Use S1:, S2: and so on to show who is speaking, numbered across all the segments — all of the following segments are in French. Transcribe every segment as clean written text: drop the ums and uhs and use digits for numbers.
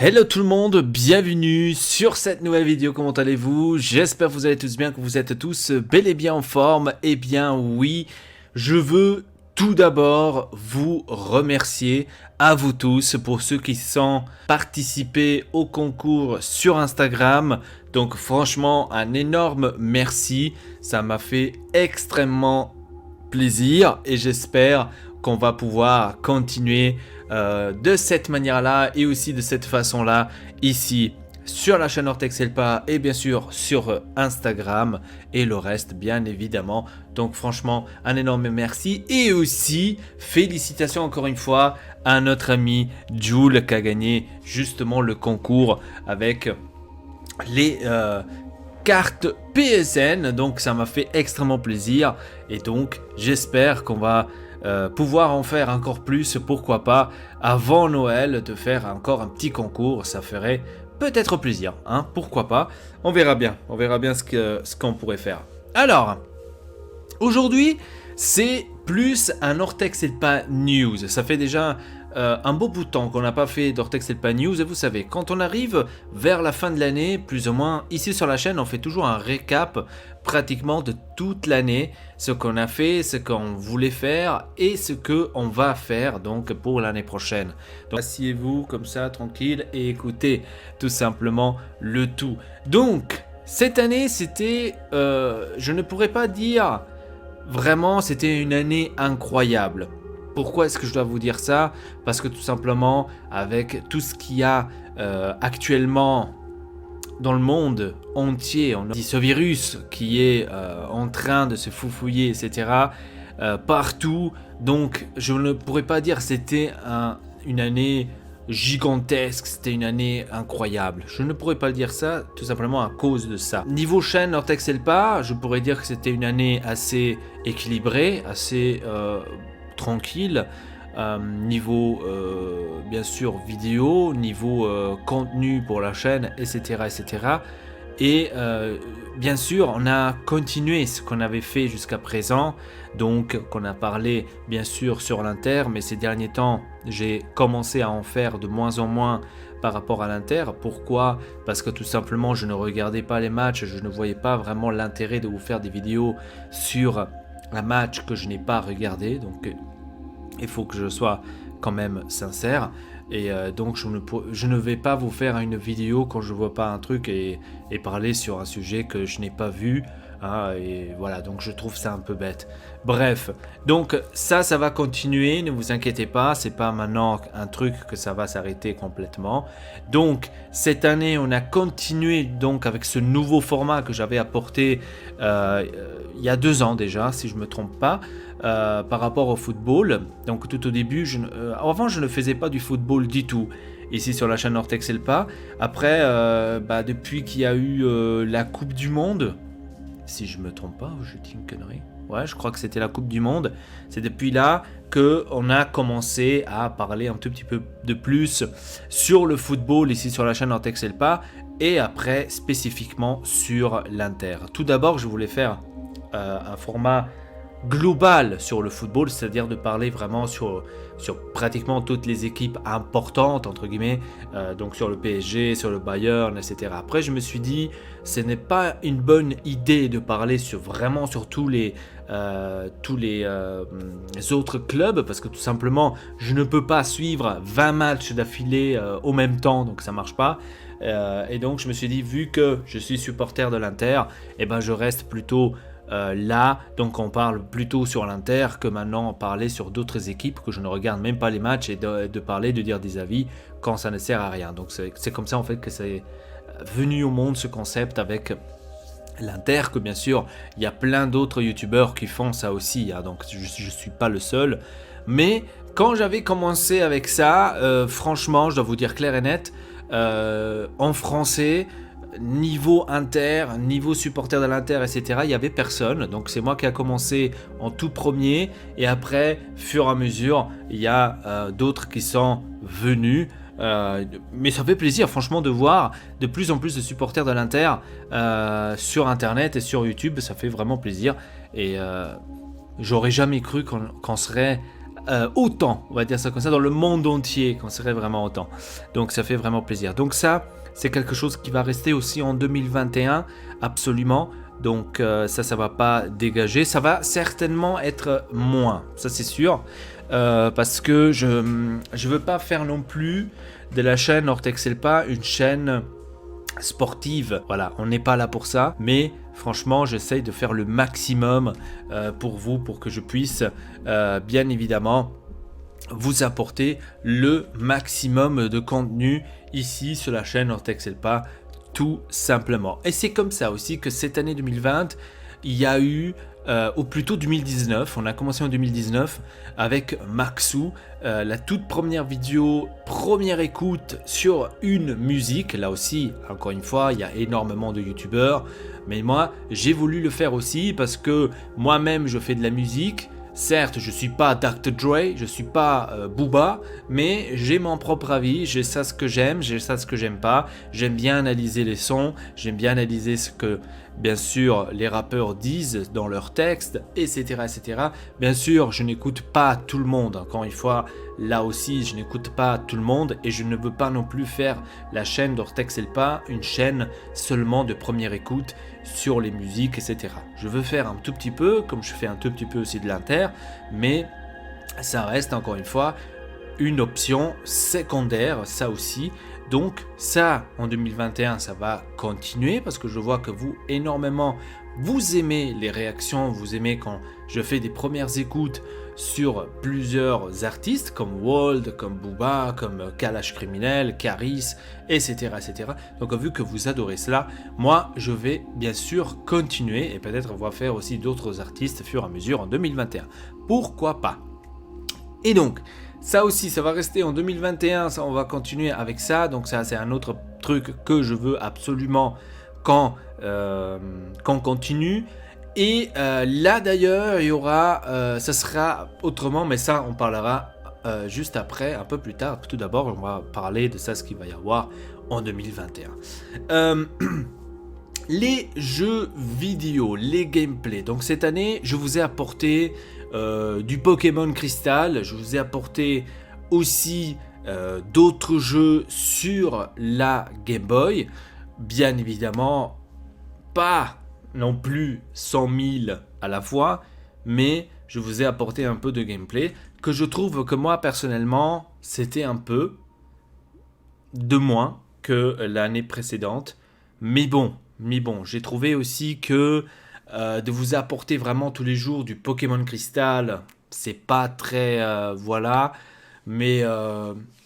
S1: Hello tout le monde, bienvenue sur cette nouvelle vidéo, comment allez-vous? J'espère que vous allez tous bien, que vous êtes tous bel et bien en forme. Eh bien oui, je veux tout d'abord vous remercier à vous tous pour ceux qui sont participés au concours sur Instagram. Donc franchement, un énorme merci, ça m'a fait extrêmement plaisir et j'espère qu'on va pouvoir continuer de cette manière-là et aussi de cette façon-là ici sur la chaîne Ortexelpa et bien sûr sur Instagram et le reste bien évidemment. Donc franchement un énorme merci et aussi félicitations encore une fois à notre ami Jules qui a gagné justement le concours avec les carte PSN, donc ça m'a fait extrêmement plaisir et donc j'espère qu'on va pouvoir en faire encore plus, pourquoi pas avant Noël de faire encore un petit concours, ça ferait peut-être plaisir, hein, pourquoi pas, on verra bien ce qu'on pourrait faire. Alors, aujourd'hui c'est plus un Ortexelpa News, ça fait déjà un beau bout de temps qu'on n'a pas fait d'Ortexelpa News et vous savez, quand on arrive vers la fin de l'année, plus ou moins, ici sur la chaîne, on fait toujours un récap pratiquement de toute l'année, ce qu'on a fait, ce qu'on voulait faire et ce qu'on va faire donc pour l'année prochaine. Donc asseyez-vous comme ça, tranquille et écoutez tout simplement le tout. Donc, cette année, c'était, je ne pourrais pas dire vraiment, c'était une année incroyable. Pourquoi est-ce que je dois vous dire ça? Parce que tout simplement, avec tout ce qu'il y a actuellement dans le monde entier, on dit ce virus qui est en train de se foufouiller, etc. Partout, donc je ne pourrais pas dire que c'était une année gigantesque, c'était une année incroyable. Je ne pourrais pas le dire ça, tout simplement à cause de ça. Niveau chaîne Ortexelpa, je pourrais dire que c'était une année assez équilibrée, assez tranquille, niveau bien sûr vidéo, niveau contenu pour la chaîne, etc. Et bien sûr, on a continué ce qu'on avait fait jusqu'à présent, donc qu'on a parlé bien sûr sur l'Inter, mais ces derniers temps, j'ai commencé à en faire de moins en moins par rapport à l'Inter. Pourquoi? Parce que tout simplement, je ne regardais pas les matchs, je ne voyais pas vraiment l'intérêt de vous faire des vidéos sur un match que je n'ai pas regardé, donc il faut que je sois quand même sincère. Et donc je ne vais pas vous faire une vidéo quand je vois pas un truc et parler sur un sujet que je n'ai pas vu, hein, et voilà, donc je trouve ça un peu bête. Bref, donc ça va continuer, ne vous inquiétez pas, c'est pas maintenant un truc que ça va s'arrêter complètement. Donc cette année on a continué donc avec ce nouveau format que j'avais apporté il y a 2 ans déjà, si je me trompe pas. Par rapport au football. Donc tout au début, avant je ne faisais pas du football du tout ici sur la chaîne Ortexelpa. Après, depuis qu'il y a eu la Coupe du Monde, si je me trompe pas, je dis une connerie. Ouais, je crois que c'était la Coupe du Monde. C'est depuis là qu'on a commencé à parler un tout petit peu de plus sur le football ici sur la chaîne Ortexelpa et après spécifiquement sur l'Inter. Tout d'abord, je voulais faire un format global sur le football, c'est-à-dire de parler vraiment sur pratiquement toutes les équipes importantes, entre guillemets, donc sur le PSG, sur le Bayern, etc. Après, je me suis dit, ce n'est pas une bonne idée de parler vraiment sur tous les autres clubs, parce que tout simplement, je ne peux pas suivre 20 matchs d'affilée au même temps, donc ça marche pas. Et donc, je me suis dit, vu que je suis supporter de l'Inter, eh ben, je reste plutôt là, donc on parle plutôt sur l'Inter que maintenant parler sur d'autres équipes que je ne regarde même pas les matchs et de parler, de dire des avis quand ça ne sert à rien. Donc c'est comme ça en fait que c'est venu au monde ce concept avec l'Inter, que bien sûr il y a plein d'autres youtubeurs qui font ça aussi, hein, donc je ne suis pas le seul. Mais quand j'avais commencé avec ça, franchement je dois vous dire clair et net, en français, niveau Inter, niveau supporter de l'Inter, etc., il n'y avait personne. Donc c'est moi qui a commencé en tout premier. Et après, fur et à mesure, il y a d'autres qui sont venus. Mais ça fait plaisir, franchement, de voir de plus en plus de supporters de l'Inter sur Internet et sur YouTube. Ça fait vraiment plaisir. Et j'aurais jamais cru qu'on serait autant, on va dire ça comme ça, dans le monde entier, qu'on serait vraiment autant. Donc ça fait vraiment plaisir. Donc ça, c'est quelque chose qui va rester aussi en 2021, absolument. Donc ça va pas dégager. Ça va certainement être moins, ça c'est sûr. Parce que je veux pas faire non plus de la chaîne Ortexelpa une chaîne sportive. Voilà, on n'est pas là pour ça. Mais franchement, j'essaye de faire le maximum pour vous, pour que je puisse bien évidemment vous apporter le maximum de contenu ici sur la chaîne Ortexelpa, tout simplement. Et c'est comme ça aussi que cette année 2020, il y a eu, ou plutôt 2019, on a commencé en 2019 avec Maxou, la toute première vidéo, première écoute sur une musique. Là aussi, encore une fois, il y a énormément de youtubeurs, mais moi, j'ai voulu le faire aussi parce que moi-même, je fais de la musique. Certes, je ne suis pas Dr. Dre, je ne suis pas Booba, mais j'ai mon propre avis, j'ai ça ce que j'aime, j'ai ça ce que j'aime pas. J'aime bien analyser les sons, j'aime bien analyser ce que, bien sûr, les rappeurs disent dans leurs textes, etc., etc. Bien sûr, je n'écoute pas tout le monde. Encore une fois, là aussi, je n'écoute pas tout le monde et je ne veux pas non plus faire la chaîne d'Ortexelpa une chaîne seulement de première écoute sur les musiques, etc. Je veux faire un tout petit peu, comme je fais un tout petit peu aussi de l'inter, mais ça reste encore une fois une option secondaire, ça aussi. Donc ça, en 2021, ça va continuer parce que je vois que vous, énormément, vous aimez les réactions, vous aimez quand je fais des premières écoutes sur plusieurs artistes comme Wald, comme Booba, comme Kalash Criminel, Caris, etc., etc. Donc vu que vous adorez cela, moi je vais bien sûr continuer et peut-être on va faire aussi d'autres artistes au fur et à mesure en 2021. Pourquoi pas? Et donc, ça aussi, ça va rester en 2021, ça, on va continuer avec ça. Donc ça, c'est un autre truc que je veux absolument qu'on continue. Et là d'ailleurs, il y aura, ça sera autrement, mais ça, on parlera juste après, un peu plus tard. Tout d'abord, on va parler de ça, ce qu'il va y avoir en 2021. Les jeux vidéo, les gameplays. Donc cette année, je vous ai apporté du Pokémon Crystal. Je vous ai apporté aussi d'autres jeux sur la Game Boy. Bien évidemment, pas non plus 100 000 à la fois, mais je vous ai apporté un peu de gameplay que je trouve que moi personnellement, c'était un peu de moins que l'année précédente. Mais bon, j'ai trouvé aussi que de vous apporter vraiment tous les jours du Pokémon Crystal, c'est pas très voilà, mais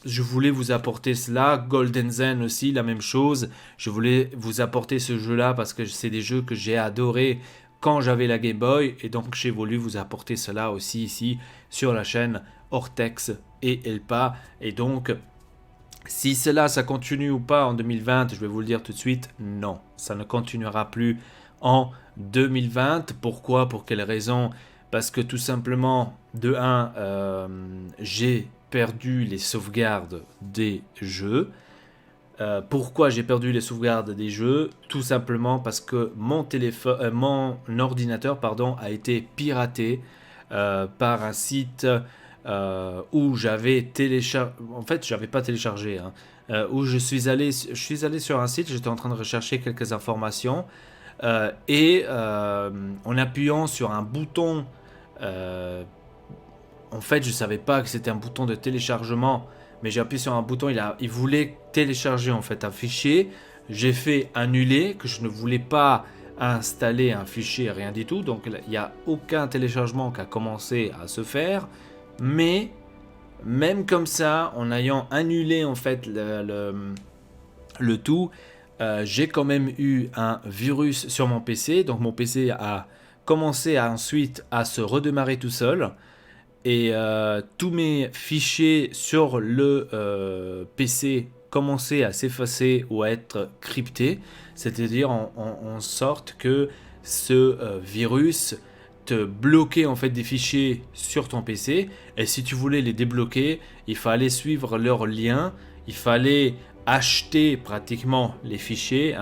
S1: je voulais vous apporter cela. Golden Zen aussi, la même chose. Je voulais vous apporter ce jeu-là parce que c'est des jeux que j'ai adoré quand j'avais la Game Boy et donc j'ai voulu vous apporter cela aussi ici sur la chaîne Ortex et Elpa. Et donc si cela, ça continue ou pas en 2020, je vais vous le dire tout de suite, non. Ça ne continuera plus en 2020. Pourquoi? Pour quelle raison? Parce que tout simplement, de 1, j'ai perdu les sauvegardes des jeux. Pourquoi j'ai perdu les sauvegardes des jeux? Tout simplement parce que mon ordinateur a été piraté par un site où j'avais téléchargé, en fait j'avais pas téléchargé, où je suis allé sur un site, j'étais en train de rechercher quelques informations et en appuyant sur un bouton, en fait je savais pas que c'était un bouton de téléchargement, mais j'ai appuyé sur un bouton, il voulait télécharger en fait un fichier, j'ai fait annuler, que je ne voulais pas installer un fichier, rien du tout, donc il n'y a aucun téléchargement qui a commencé à se faire. Mais même comme ça, en ayant annulé en fait le tout, j'ai quand même eu un virus sur mon PC. Donc mon PC a commencé ensuite à se redémarrer tout seul. Et tous mes fichiers sur le PC commençaient à s'effacer ou à être cryptés. C'est-à-dire en sorte que ce virus te bloquer en fait des fichiers sur ton PC, et si tu voulais les débloquer, il fallait suivre leur lien, il fallait acheter pratiquement les fichiers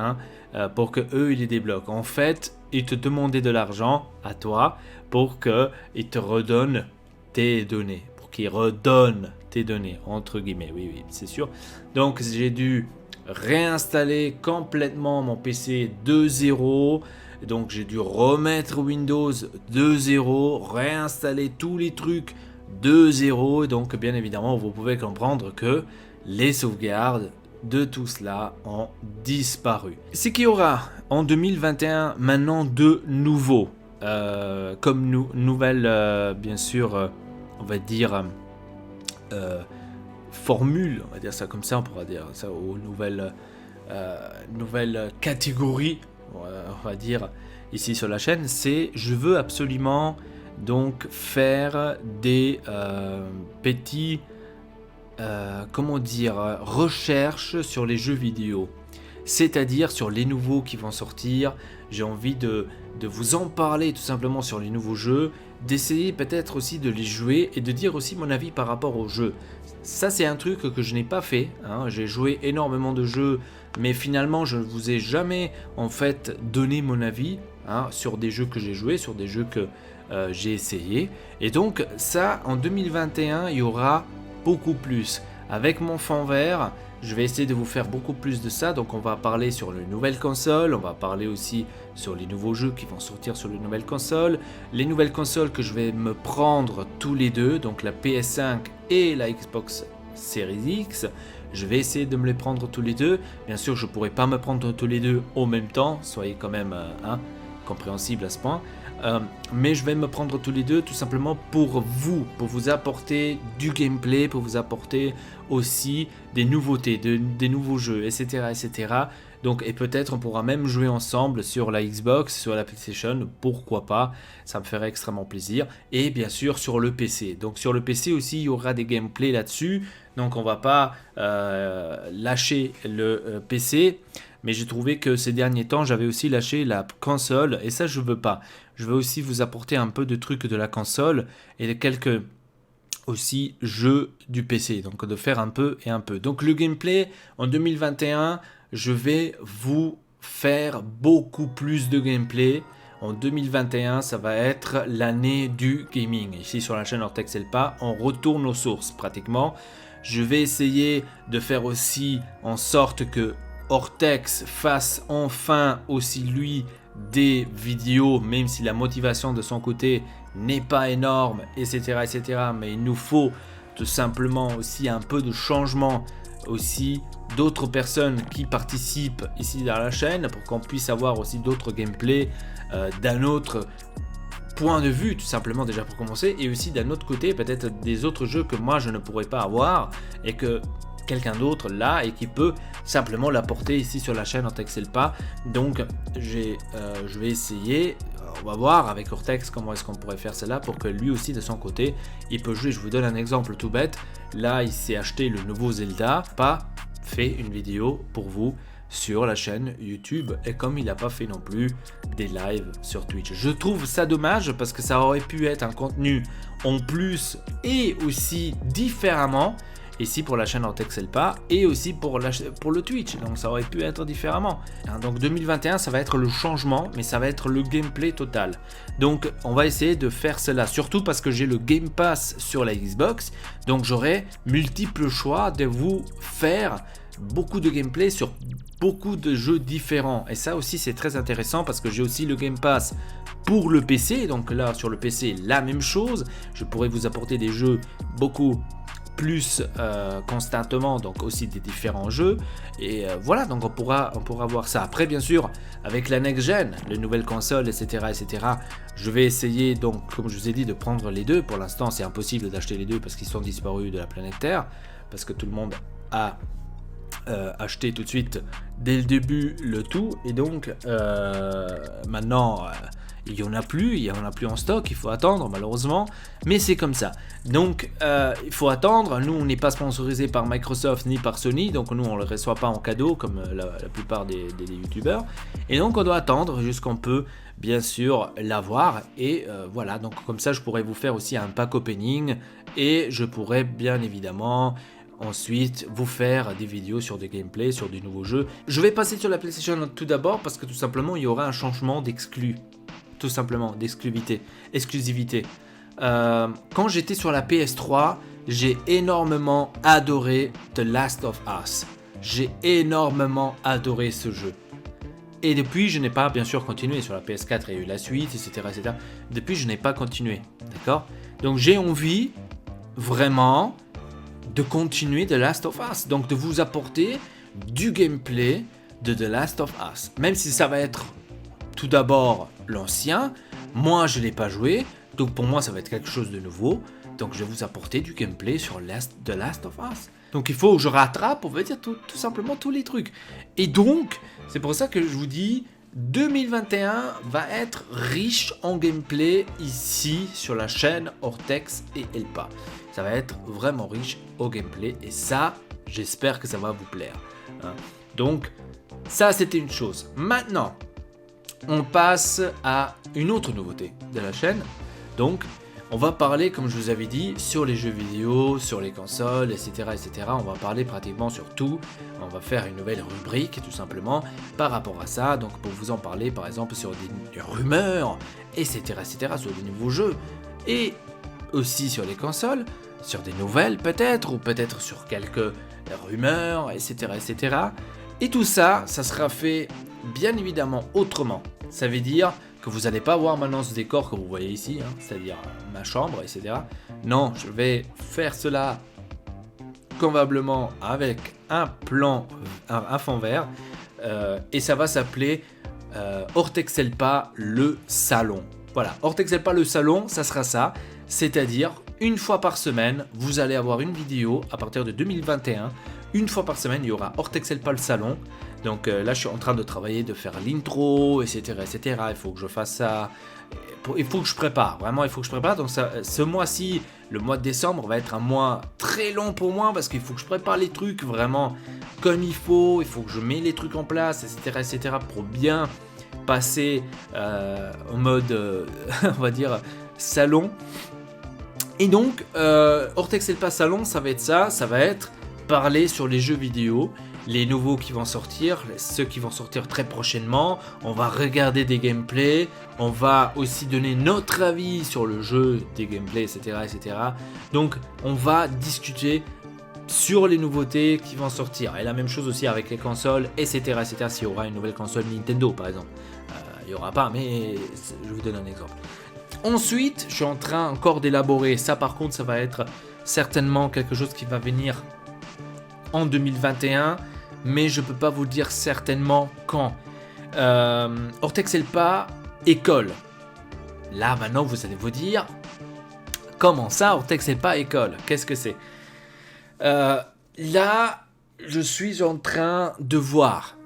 S1: pour que eux ils les débloquent. En fait, ils te demandaient de l'argent à toi pour qu'ils te redonnent tes données, pour qui redonne tes données, entre guillemets, oui, c'est sûr. Donc j'ai dû réinstaller complètement mon PC de zéro. Donc j'ai dû remettre Windows de zéro, réinstaller tous les trucs de zéro. Donc bien évidemment, vous pouvez comprendre que les sauvegardes de tout cela ont disparu. Ce qu'il y aura en 2021 maintenant de nouveau, comme nouvelle, bien sûr, on va dire, formule, on va dire ça comme ça, on pourra dire ça aux nouvelles catégories, on va dire ici sur la chaîne, c'est je veux absolument donc faire des petits comment dire, recherches sur les jeux vidéo, c'est-à-dire sur les nouveaux qui vont sortir. J'ai envie de vous en parler tout simplement sur les nouveaux jeux, d'essayer peut-être aussi de les jouer et de dire aussi mon avis par rapport aux jeux. Ça c'est un truc que je n'ai pas fait, hein. J'ai joué énormément de jeux, mais finalement je ne vous ai jamais en fait donné mon avis, hein, sur des jeux que j'ai joués, sur des jeux que j'ai essayé. Et donc ça en 2021 il y aura beaucoup plus. Avec mon fond vert, je vais essayer de vous faire beaucoup plus de ça. Donc on va parler sur les nouvelles consoles, on va parler aussi sur les nouveaux jeux qui vont sortir sur les nouvelles consoles, les nouvelles consoles que je vais me prendre tous les deux, donc la PS5 et la Xbox Series X. Je vais essayer de me les prendre tous les deux. Bien sûr, je ne pourrai pas me prendre tous les deux en même temps, soyez quand même compréhensible à ce point. Mais je vais me prendre tous les deux tout simplement pour vous apporter du gameplay, pour vous apporter aussi des nouveautés, des nouveaux jeux, etc. Donc, et peut-être on pourra même jouer ensemble sur la Xbox, sur la PlayStation, pourquoi pas, ça me ferait extrêmement plaisir. Et bien sûr sur le PC. Donc sur le PC aussi il y aura des gameplays là-dessus. Donc on va pas lâcher le PC. Mais j'ai trouvé que ces derniers temps, j'avais aussi lâché la console. Et ça, je veux pas. Je veux aussi vous apporter un peu de trucs de la console et de quelques aussi jeux du PC. Donc de faire un peu et un peu. Donc le gameplay en 2021, je vais vous faire beaucoup plus de gameplay. En 2021, ça va être l'année du gaming. Ici sur la chaîne Ortex Elpa, on retourne aux sources pratiquement. Je vais essayer de faire aussi en sorte que Ortex fasse enfin aussi lui des vidéos, même si la motivation de son côté n'est pas énorme, etc. Mais il nous faut tout simplement aussi un peu de changement, aussi d'autres personnes qui participent ici dans la chaîne pour qu'on puisse avoir aussi d'autres gameplays d'un autre point de vue, tout simplement déjà pour commencer, et aussi d'un autre côté peut-être des autres jeux que moi je ne pourrais pas avoir et que quelqu'un d'autre là et qui peut simplement l'apporter ici sur la chaîne Ortex Elpa. Donc je vais essayer, on va voir avec Ortex comment est-ce qu'on pourrait faire cela pour que lui aussi de son côté il peut jouer. Je vous donne un exemple tout bête, là il s'est acheté le nouveau Zelda, pas fait une vidéo pour vous sur la chaîne YouTube, et comme il n'a pas fait non plus des lives sur Twitch. Je trouve ça dommage parce que ça aurait pu être un contenu en plus et aussi différemment ici pour la chaîne Ortex Elpa et aussi pour le Twitch, donc ça aurait pu être différemment. Donc 2021 ça va être le changement, mais ça va être le gameplay total. Donc on va essayer de faire cela, surtout parce que j'ai le Game Pass sur la Xbox, donc j'aurai multiples choix de vous faire beaucoup de gameplay sur beaucoup de jeux différents, et ça aussi c'est très intéressant parce que j'ai aussi le Game Pass pour le PC. Donc là sur le PC la même chose, je pourrais vous apporter des jeux beaucoup plus constamment, donc aussi des différents jeux, et voilà, donc on pourra voir ça. Après bien sûr avec la next gen, les nouvelles consoles, etc., je vais essayer, donc comme je vous ai dit, de prendre les deux. Pour l'instant c'est impossible d'acheter les deux parce qu'ils sont disparus de la planète Terre, parce que tout le monde a acheté tout de suite dès le début le tout, et donc maintenant il n'y en a plus en stock, il faut attendre malheureusement, mais c'est comme ça. Donc il faut attendre. Nous on n'est pas sponsorisé par Microsoft ni par Sony, donc nous on ne le reçoit pas en cadeau comme la plupart des youtubeurs, et donc on doit attendre jusqu'on peut bien sûr l'avoir, et voilà, donc comme ça je pourrais vous faire aussi un pack opening, et je pourrais bien évidemment ensuite vous faire des vidéos sur des gameplays, sur des nouveaux jeux. Je vais passer sur la PlayStation tout d'abord parce que tout simplement il y aura un changement d'exclu, tout simplement d'exclusivité. quand j'étais sur la PS3, j'ai énormément adoré The Last of Us. J'ai énormément adoré ce jeu. Et depuis, je n'ai pas bien sûr continué. Sur la PS4, il y a eu la suite, etc. etc. Depuis, je n'ai pas continué. D'accord ? Donc j'ai envie, vraiment, de continuer The Last of Us. Donc de vous apporter du gameplay de The Last of Us. Même si ça va être tout d'abord l'ancien. Moi, je ne l'ai pas joué. Donc pour moi, ça va être quelque chose de nouveau. Donc je vais vous apporter du gameplay sur The Last of Us. Donc il faut que je rattrape, on va dire, tout simplement tous les trucs. Et donc, c'est pour ça que je vous dis, 2021 va être riche en gameplay ici sur la chaîne Ortex et Elpa. Ça va être vraiment riche au gameplay et ça, j'espère que ça va vous plaire. Hein. Donc, ça c'était une chose. Maintenant, on passe à une autre nouveauté de la chaîne. Donc, on va parler, comme je vous avais dit, sur les jeux vidéo, sur les consoles, etc., etc. On va parler pratiquement sur tout. On va faire une nouvelle rubrique, tout simplement, par rapport à ça. Donc, pour vous en parler, par exemple, sur des rumeurs, etc., etc., sur des nouveaux jeux. Et aussi sur les consoles, sur des nouvelles peut-être, ou peut-être sur quelques rumeurs, etc., etc. Et tout ça, ça sera fait, bien évidemment, autrement. Ça veut dire que vous n'allez pas voir maintenant ce décor que vous voyez ici, hein, c'est-à-dire ma chambre, etc. Non, je vais faire cela convenablement avec un plan, un fond vert, et ça va s'appeler Ortex Elpa le salon. Voilà, Ortex Elpa le salon, ça sera ça, c'est-à-dire une fois par semaine, vous allez avoir une vidéo à partir de 2021. Une fois par semaine, il y aura Ortex Elpa le salon. Donc là, je suis en train de travailler, de faire l'intro, etc., etc. Il faut que je fasse ça. Il faut que je prépare. Vraiment, il faut que je prépare. Donc ça, ce mois-ci, le mois de décembre, va être un mois très long pour moi parce qu'il faut que je prépare les trucs vraiment comme il faut. Il faut que je mette les trucs en place, etc., etc. pour bien passer en mode, on va dire, salon. Et donc, Ortex Elpa salon, ça va être ça. Ça va être parler sur les jeux vidéo. Les nouveaux qui vont sortir, ceux qui vont sortir très prochainement, on va regarder des gameplays, on va aussi donner notre avis sur le jeu, des gameplays, etc., etc. Donc on va discuter sur les nouveautés qui vont sortir. Et la même chose aussi avec les consoles, etc., etc. S'il y aura une nouvelle console Nintendo par exemple. Il n'y aura pas, mais je vous donne un exemple. Ensuite, je suis en train encore d'élaborer, ça par contre ça va être certainement quelque chose qui va venir en 2021, mais je peux pas vous dire certainement quand. Ortex Elpa école. Là maintenant vous allez vous dire, comment ça Ortex Elpa école? Qu'est-ce que c'est? Là je suis en train de voir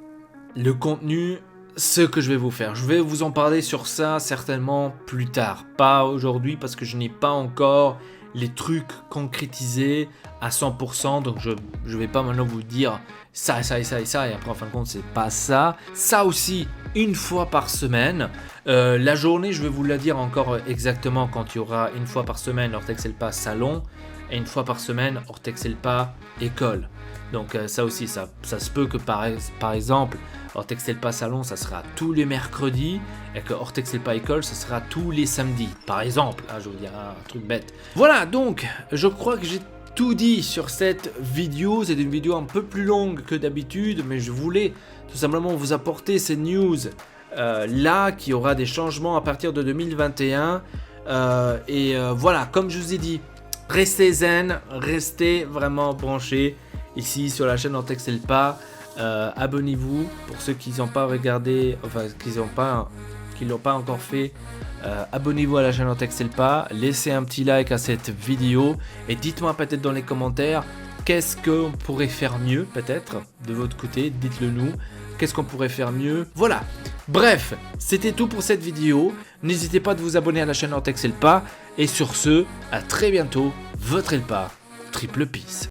S1: le contenu, ce que je vais vous faire. Je vais vous en parler sur ça certainement plus tard, pas aujourd'hui parce que je n'ai pas encore les trucs concrétisés à 100%, donc je vais pas maintenant vous dire ça et ça et ça et ça, et après en fin de compte c'est pas ça. Ça aussi, une fois par semaine. La journée, je vais vous la dire encore exactement quand il y aura une fois par semaine Ortex Elpa salon, et une fois par semaine Ortex Elpa école. Donc ça aussi, ça se peut que par exemple Ortex Elpa salon ça sera tous les mercredis et que Ortex Elpa école ça sera tous les samedis par exemple. Ah, je vous dirai un truc bête. Voilà, donc je crois que j'ai tout dit sur cette vidéo. C'est une vidéo un peu plus longue que d'habitude, mais je voulais tout simplement vous apporter ces news là, qu'il y aura des changements à partir de 2021. Voilà, comme je vous ai dit, restez zen, restez vraiment branchés ici sur la chaîne Ortex Elpa. Abonnez-vous pour ceux qui n'ont pas regardé, enfin qui l'ont pas encore fait. Abonnez-vous à la chaîne Ortex Elpa, laissez un petit like à cette vidéo et dites-moi peut-être dans les commentaires qu'est-ce qu'on pourrait faire mieux peut-être de votre côté, dites-le nous, qu'est-ce qu'on pourrait faire mieux. Voilà, bref, c'était tout pour cette vidéo. N'hésitez pas de vous abonner à la chaîne Ortex Elpa et sur ce, à très bientôt, votre Elpa, triple peace.